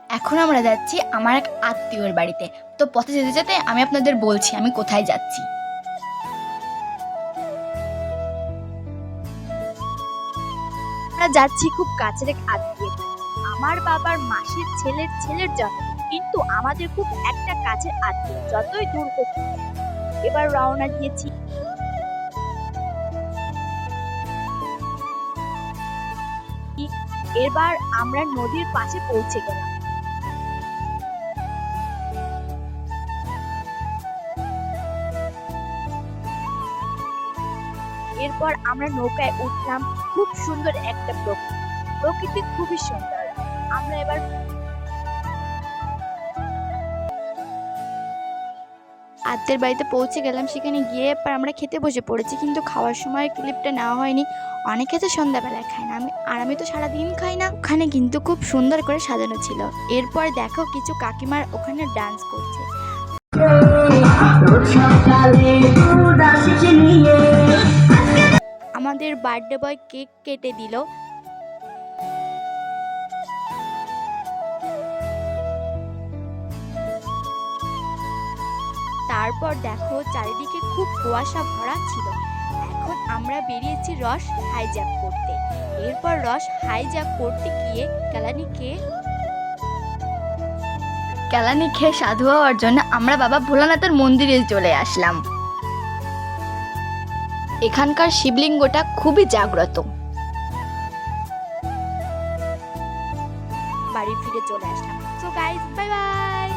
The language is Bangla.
এখন আমরা যাচ্ছি আমার এক আত্মীয়র বাড়িতে। তো পথে যেতে যেতে আমি আপনাদের বলছি আমি কোথায় যাচ্ছি। আমরা যাচ্ছি খুব কাছের এক আত্মীয়, আমার বাবার মাসির ছেলের ছেলের জন্য। কিন্তু আমাদের খুব একটা কাছের আত্মীয়, যতই দূর হোক। এবার রওনা দিয়েছি। এবার আমরা নদীর পাশে পৌঁছে গেলাম। এরপর আমরা নৌকায় উঠলাম। খুব সুন্দর একটা প্রকৃতি খুবই সুন্দর। আমরা এবার আত্মীয়ের বাড়িতে পৌঁছে গেলাম। সেখানে গিয়ে এবার আমরা খেতে বসে পড়েছি, কিন্তু খাওয়ার সময় ক্লিপটা নেওয়া হয়নি। অনেকে তো সন্ধ্যাবেলায় খায় না, আমি তো সারাদিন খাই না। ওখানে কিন্তু খুব সুন্দর করে সাজানো ছিল। এরপর দেখো কিছু কাকিমার ওখানে ডান্স করছে। আমাদের বার্থডে বয় কেক কেটে দিল। তারপর দেখো চারিদিকে খুব কুয়াশা ভরা ছিল। এখন আমরা বেরিয়েছি রস হাইজ্যাক করতে। এরপর রস হাইজ্যাক করতে গিয়ে কেলানি খেয়ে সাধু হওয়ার জন্য আমরা বাবা ভোলানাথের মন্দিরে চলে আসলাম। এখানকার শিবলিঙ্গটা খুবই জাগ্রত। বাড়ি ফিরে চলে আসলাম। So guys, bye by.